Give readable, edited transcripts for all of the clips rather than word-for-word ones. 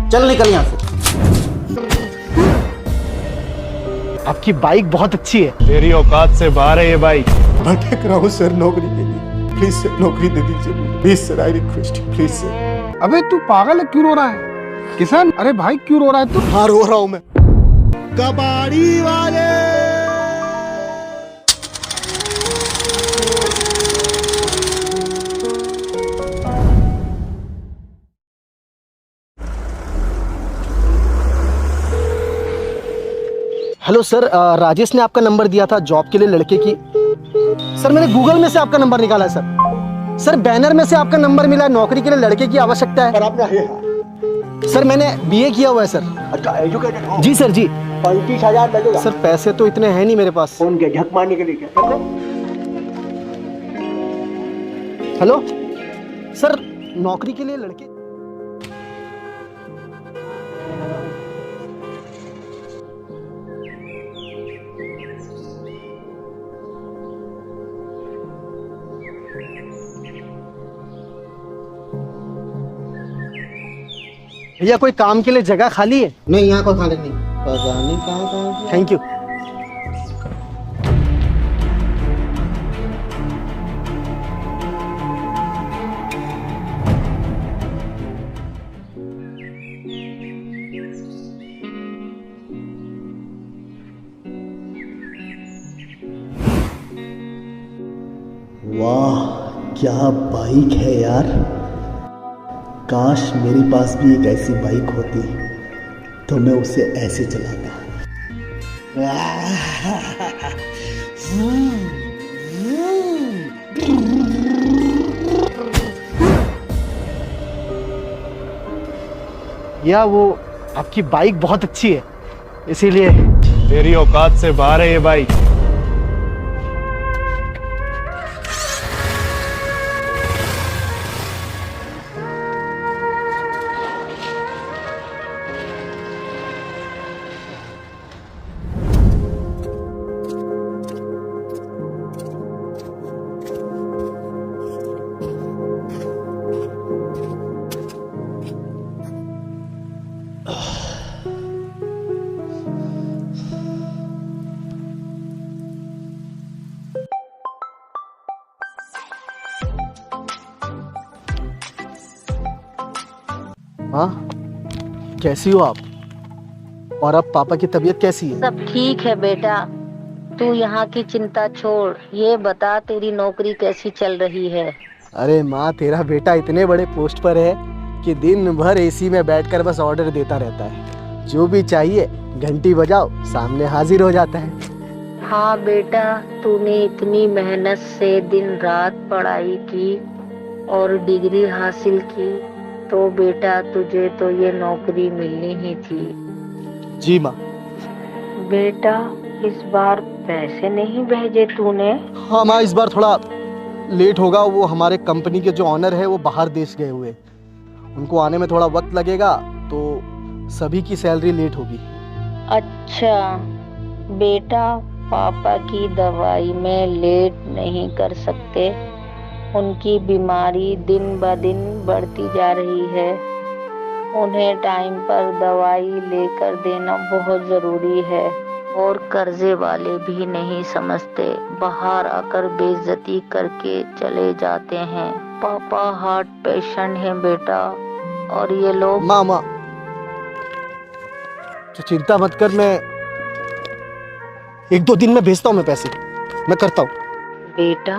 चल निकल यहाँ से। आपकी बाइक बहुत अच्छी है। तेरी औकात से बाहर है ये बाइक। भटक रहा हूँ सर नौकरी के लिए, प्लीज सर नौकरी दे दीजिए, please sir, I request you, please sir. अबे तू पागल है, क्यों रो रहा है किशन? अरे भाई क्यों रो रहा है तू? हाँ रो रहा हूँ मैं। कबाड़ी वाले हेलो सर, राजेश ने आपका नंबर दिया था जॉब के लिए लड़के की। सर मैंने गूगल में से आपका नंबर निकाला है सर। सर बैनर में से आपका नंबर मिला है, नौकरी के लिए लड़के की आवश्यकता है। पर आपका है? सर मैंने बीए किया हुआ है सर। अच्छा एजुकेटेड हो? जी सर जी। 35,000 लगेगा सर पैसे तो इतने हैं नहीं मेरे पास। फोन के झक मारने के लिए क्या? हेलो सर, नौकरी के लिए लड़के। भैया कोई काम के लिए जगह खाली है? नहीं, यहाँ कोई खाली नहीं, पता नहीं कहाँ। Thank you. वाह क्या बाइक है यार, काश मेरे पास भी एक ऐसी बाइक होती तो मैं उसे ऐसे चलाता। या वो आपकी बाइक बहुत अच्छी है इसीलिए। तेरी औकात से बाहर है ये बाइक। हाँ कैसी हो आप? और अब पापा की तबीयत कैसी है? सब ठीक है बेटा, तू यहाँ की चिंता छोड़, ये बता तेरी नौकरी कैसी चल रही है? अरे माँ, तेरा बेटा इतने बड़े पोस्ट पर है कि दिन भर एसी में बैठकर बस ऑर्डर देता रहता है। जो भी चाहिए घंटी बजाओ, सामने हाजिर हो जाता है। हाँ बेटा, तूने इतनी मेहनत से दिन रात पढ़ाई की और डिग्री हासिल की, तो बेटा तुझे तो ये नौकरी मिलनी ही थी। जी माँ। बेटा इस बार पैसे नहीं भेजे तूने? हाँ माँ, इस बार थोड़ा लेट होगा। वो हमारे कंपनी के जो ऑनर है वो बाहर देश गए हुए, उनको आने में थोड़ा वक्त लगेगा, तो सभी की सैलरी लेट होगी। अच्छा बेटा, पापा की दवाई में लेट नहीं कर सकते, उनकी बीमारी दिन ब दिन बढ़ती जा रही है, उन्हें टाइम पर दवाई लेकर देना बहुत ज़रूरी है। और कर्जे वाले भी नहीं समझते, बाहर आकर बेइज्जती करके चले जाते हैं। पापा हार्ट पेशेंट हैं बेटा, और ये लोग। माँ तो चिंता मत कर, मैं 1-2 दिन में भेजता हूँ, मैं पैसे मैं करता हूँ। बेटा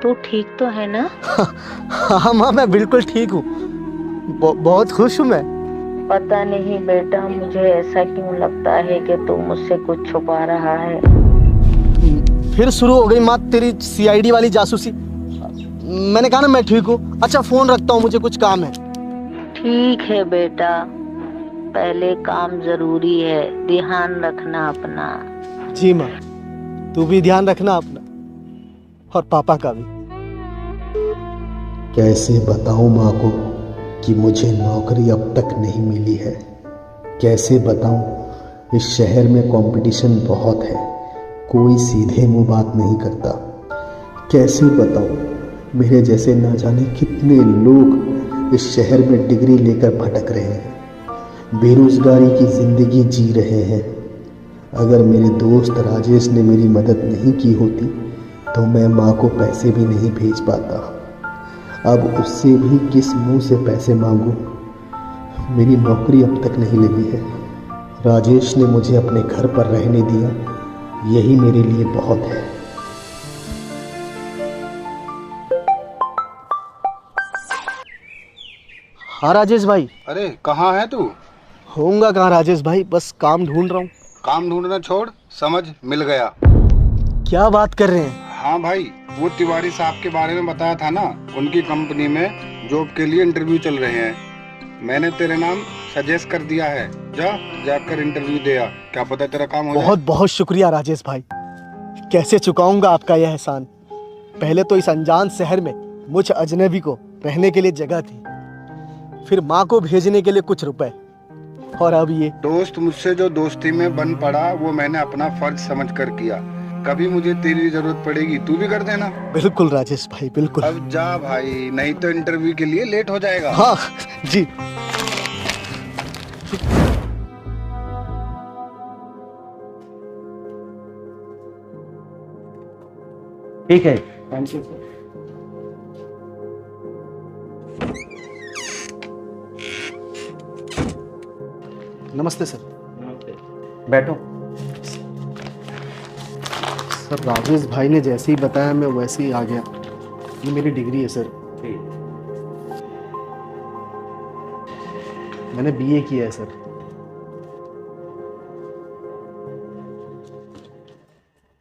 तू ठीक तो है ना? हाँ माँ, मैं बिल्कुल ठीक हूँ, बहुत खुश हूँ मैं। पता नहीं बेटा, मुझे ऐसा क्यों लगता है कि तू मुझसे कुछ छुपा रहा है। फिर शुरू हो गई माँ तेरी CID वाली जासूसी। मैंने कहा ना मैं ठीक हूँ। अच्छा फोन रखता हूँ, मुझे कुछ काम है। ठीक है बेटा, पहले काम जरूरी है, ध्यान रखना अपना। जी माँ, तू भी ध्यान रखना अपना और पापा का भी। कैसे बताऊं माँ को कि मुझे नौकरी अब तक नहीं मिली है? कैसे बताऊं, इस शहर में कंपटीशन बहुत है, कोई सीधे मुंह बात नहीं करता। कैसे बताऊं, मेरे जैसे ना जाने कितने लोग इस शहर में डिग्री लेकर भटक रहे हैं। बेरोजगारी की ज़िंदगी जी रहे हैं। अगर मेरे दोस्त राजेश ने मेरी मदद नहीं की होती तो मैं माँ को पैसे भी नहीं भेज पाता। अब उससे भी किस मुंह से पैसे मांगूं? मेरी नौकरी अब तक नहीं लगी है। राजेश ने मुझे अपने घर पर रहने दिया, यही मेरे लिए बहुत है। हाँ राजेश भाई। अरे कहाँ है तू? होऊंगा कहाँ राजेश भाई, बस काम ढूंढ रहा हूँ। काम ढूंढना छोड़, समझ मिल गया। क्या बात कर रहे हैं? हाँ भाई, वो तिवारी साहब के बारे में बताया था ना, उनकी कंपनी में जॉब के लिए इंटरव्यू चल रहे हैं। मैंने तेरे नाम सजेस्ट कर दिया है, जाकर इंटरव्यू दे आ, क्या पता तेरा काम हो जाए। बहुत बहुत शुक्रिया राजेश भाई, कैसे चुकाऊंगा आपका यह एहसान। पहले तो इस अनजान शहर में मुझ अजनबी को रहने के लिए जगह थी, फिर माँ को भेजने के लिए कुछ रुपए, और अब ये। दोस्त मुझसे जो दोस्ती में बन पड़ा वो मैंने अपना फर्ज समझ कर किया। कभी मुझे तेरी जरूरत पड़ेगी तू भी कर देना। बिल्कुल राजेश भाई, बिल्कुल। अब जा भाई, नहीं तो इंटरव्यू के लिए लेट हो जाएगा। हाँ जी। ठीक है। Thank you sir. नमस्ते सर। बैठो। सर राजेश भाई ने जैसे ही बताया मैं वैसे ही आ गया। ये मेरी डिग्री है सर, मैंने बीए किया है सर।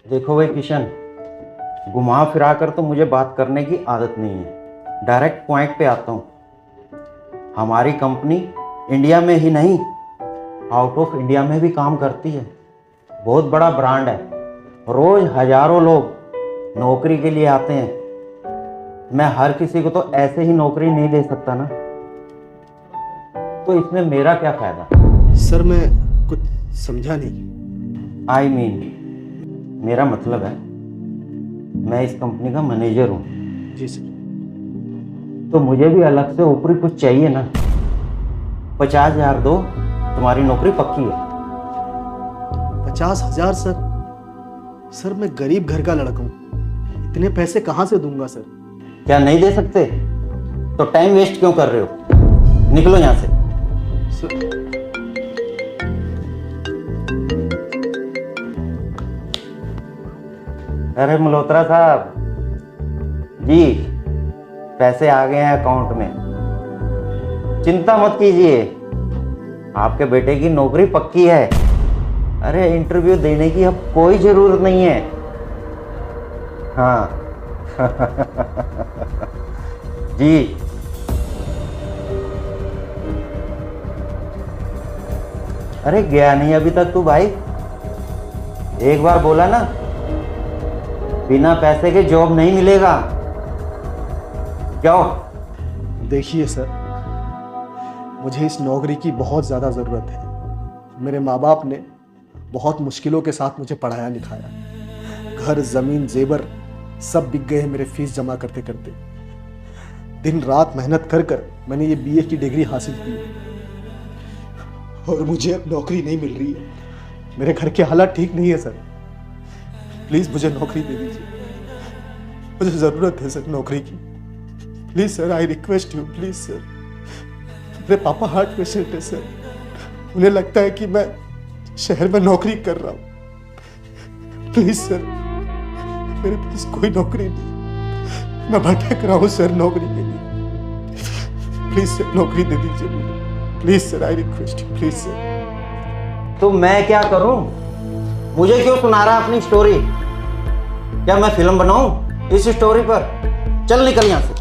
देखो भाई किशन, घुमा फिरा कर तो मुझे बात करने की आदत नहीं है, डायरेक्ट पॉइंट पे आता हूँ। हमारी कंपनी इंडिया में ही नहीं, आउट ऑफ इंडिया में भी काम करती है। बहुत बड़ा ब्रांड है, रोज हजारों लोग नौकरी के लिए आते हैं। मैं हर किसी को तो ऐसे ही नौकरी नहीं दे सकता ना, तो इसमें मेरा क्या फायदा? सर मैं कुछ समझा नहीं। आई मीन मेरा मतलब है मैं इस कंपनी का मैनेजर हूँ, जी सर। तो मुझे भी अलग से ऊपरी कुछ चाहिए ना। 50,000 दो, तुम्हारी नौकरी पक्की है। 50,000 सर? सर मैं गरीब घर का लड़का हूँ, इतने पैसे कहाँ से दूंगा सर? क्या नहीं दे सकते? तो टाइम वेस्ट क्यों कर रहे हो? निकलो यहाँ से। सर अरे मल्होत्रा साहब जी, पैसे आ गए हैं अकाउंट में, चिंता मत कीजिए, आपके बेटे की नौकरी पक्की है। अरे इंटरव्यू देने की अब कोई जरूरत नहीं है। हाँ जी। अरे गया नहीं अभी तक तू भाई? एक बार बोला ना, बिना पैसे के जॉब नहीं मिलेगा। जाओ। देखिए सर, मुझे इस नौकरी की बहुत ज़्यादा ज़रूरत है। मेरे माँ बाप ने बहुत मुश्किलों के साथ मुझे पढ़ाया लिखाया, घर ज़मीन जेवर सब बिक गए हैं मेरे फीस जमा करते करते। दिन रात मेहनत कर कर मैंने ये बीए की डिग्री हासिल की और मुझे अब नौकरी नहीं मिल रही है। मेरे घर के हालात ठीक नहीं है सर, प्लीज़ मुझे नौकरी दे दीजिए, मुझे ज़रूरत है सर नौकरी की। Please sir, I request you, please sir. मेरे पापा हार्ट पेशेंट है सर, उन्हें लगता है कि मैं शहर में नौकरी कर रहा हूँ। प्लीज़ सर, मेरे पास कोई नौकरी नहीं, मैं भटक रहा हूँ सर नौकरी के लिए। प्लीज़ सर, नौकरी दे दीजिए मुझे, please sir, I request you, please sir. तो मैं क्या करूं? मुझे क्यों सुना रहा अपनी स्टोरी? क्या मैं फिल्म बनाऊं इस स्टोरी पर? चल निकल यहां से।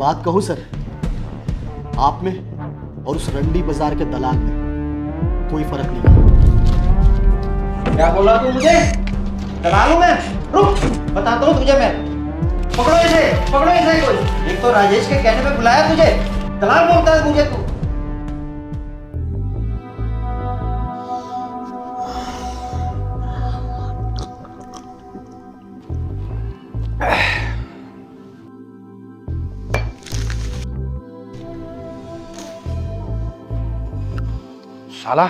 बात कहूँ सर, आप में और उस रंडी बाजार के दलाल में कोई फर्क नहीं है। क्या बोला तू मुझे? दलाल हूं मैं? रुक, बताता हूँ तुझे मैं। पकड़ो इसे कोई। एक तो राजेश के कहने पे बुलाया तुझे, दलाल बोलता है मुझे तू। साला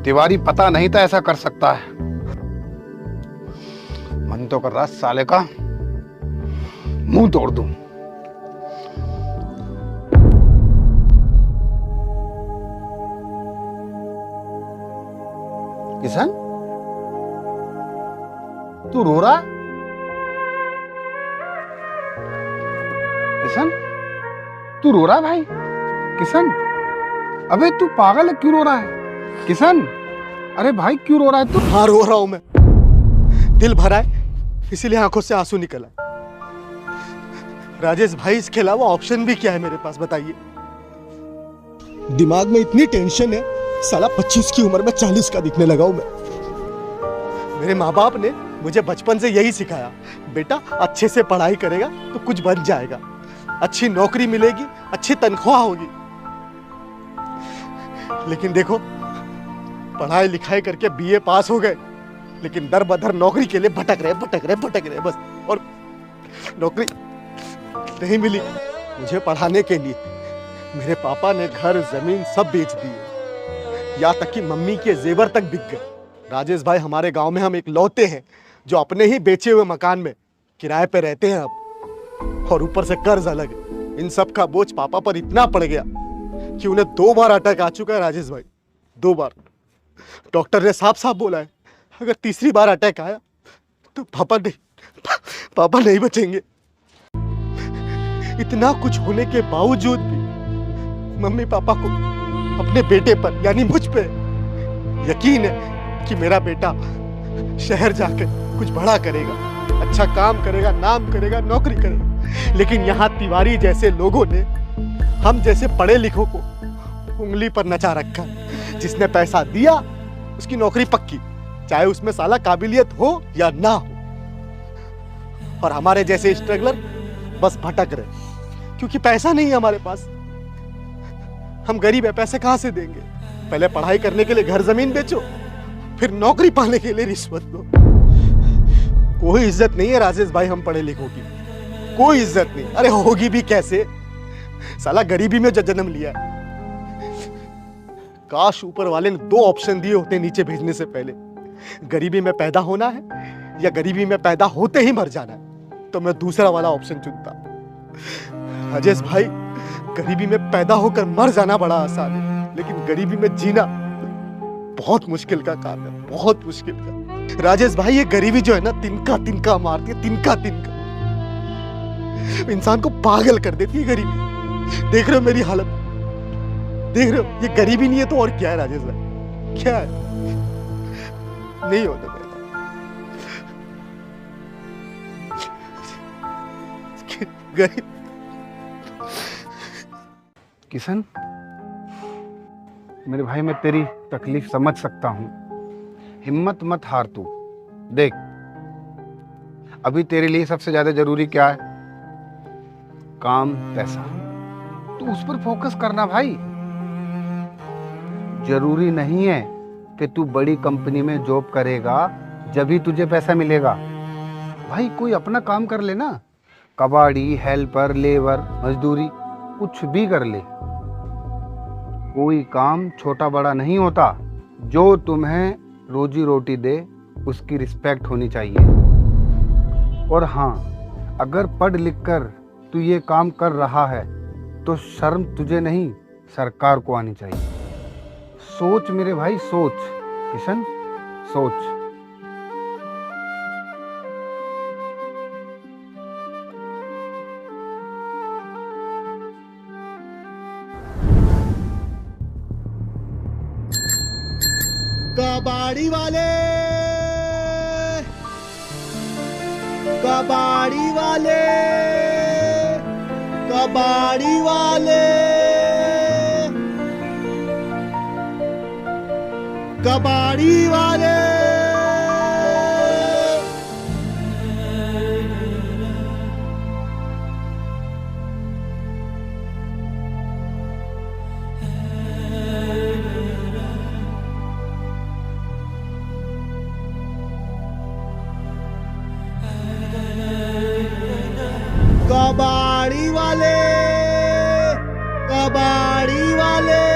तिवारी पता नहीं था ऐसा कर सकता है। मन तो कर रहा साले का मुंह तोड़ दूं। किशन, तू रो रहा है? किशन, तू रो रहा है भाई? किशन, अबे तू पागल है, क्यों रो रहा है? किशन, अरे भाई क्यों रो रहा है तू? हाँ रो रहा हूं मैं, दिल भरा है इसीलिए आंखों से आंसू निकला। राजेश भाई, इसके अलावा ऑप्शन भी क्या है मेरे पास, बताइए। दिमाग में इतनी टेंशन है, साला 25 की उम्र में 40 का दिखने लगा हूं मैं। मेरे माँ बाप ने मुझे बचपन से यही सिखाया, बेटा अच्छे से पढ़ाई करेगा तो कुछ बन जाएगा, अच्छी नौकरी मिलेगी, अच्छी तनख्वाह होगी। लेकिन देखो, पढ़ाई लिखाई करके बीए पास हो गए, लेकिन दर बदर नौकरी के लिए भटक रहे बस, और नौकरी नहीं मिली। मुझे पढ़ाने के लिए मेरे पापा ने घर जमीन सब बेच दिए, यहाँ तक कि मम्मी के जेवर तक बिक गए। राजेश भाई, हमारे गांव में हम एक लौते हैं जो अपने ही बेचे हुए मकान में किराए पे रहते हैं अब, और ऊपर से कर्ज अलग है। इन सब का बोझ पापा पर इतना पड़ गया कि उन्हें 2 बार अटैक आ चुका है राजेश भाई, 2 बार। डॉक्टर ने साफ साफ बोला है, अगर तीसरी बार अटैक आया तो पापा नहीं बचेंगे। इतना कुछ होने के बावजूद भी मम्मी पापा को अपने बेटे पर यानी मुझ पे यकीन है कि मेरा बेटा शहर जाकर कुछ बड़ा करेगा, अच्छा काम करेगा, नाम करेगा, नौकरी करेगा। लेकिन यहाँ तिवारी जैसे लोगों ने हम जैसे पढ़े लिखों को उंगली पर नचा रखा है। जिसने पैसा दिया उसकी नौकरी पक्की, चाहे उसमें साला काबिलियत हो या ना हो। और हमारे जैसे स्ट्रगलर बस भटक रहे क्योंकि पैसा नहीं है हमारे पास। हम गरीब है, पैसे कहां से देंगे? पहले पढ़ाई करने के लिए घर जमीन बेचो, फिर नौकरी पाने के लिए रिश्वत दो। कोई इज्जत नहीं है राजेश भाई हम पढ़े लिखों की, कोई इज्जत नहीं। अरे होगी भी कैसे, साला गरीबी में जन्म लिया। काश ऊपर वाले ने 2 ऑप्शन दिए होते नीचे भेजने से पहले, गरीबी में पैदा होना है या गरीबी में पैदा होते ही मर जाना है, तो मैं दूसरा वाला ऑप्शन चुनता। राजेश भाई, गरीबी में पैदा होकर मर जाना बड़ा आसान है, लेकिन गरीबी में जीना बहुत मुश्किल का काम है, बहुत मुश्किल का। राजेश भाई, ये गरीबी जो है ना, तिनका तिनका मारती है, तिनका तिनका इंसान को पागल कर देती है गरीबी। देख रहे हो मेरी हालत, देख रहे हो? ये गरीबी नहीं है तो और क्या है राजेश भाई, क्या है? नहीं होता गरीब। किशन, मेरे भाई, मैं तेरी तकलीफ समझ सकता हूं। हिम्मत मत हार तू। देख, अभी तेरे लिए सबसे ज्यादा जरूरी क्या है? काम, पैसा। तू उस पर फोकस करना भाई। जरूरी नहीं है कि तू बड़ी कंपनी में जॉब करेगा जब ही तुझे पैसा मिलेगा। भाई कोई अपना काम कर ले ना, कबाड़ी, हेल्पर, लेबर, मजदूरी, कुछ भी कर ले। कोई काम छोटा बड़ा नहीं होता। जो तुम्हें रोजी रोटी दे उसकी रिस्पेक्ट होनी चाहिए। और हाँ, अगर पढ़ लिख कर तू ये काम कर रहा है तो शर्म तुझे नहीं, सरकार को आनी चाहिए। सोच मेरे भाई, सोच। किशन, सोच। कबाड़ी वाले, कबाड़ी वाले, कबाड़ी वाले, कबाड़ी वाले। कबाड़ी वाले, कबाड़ी वाले।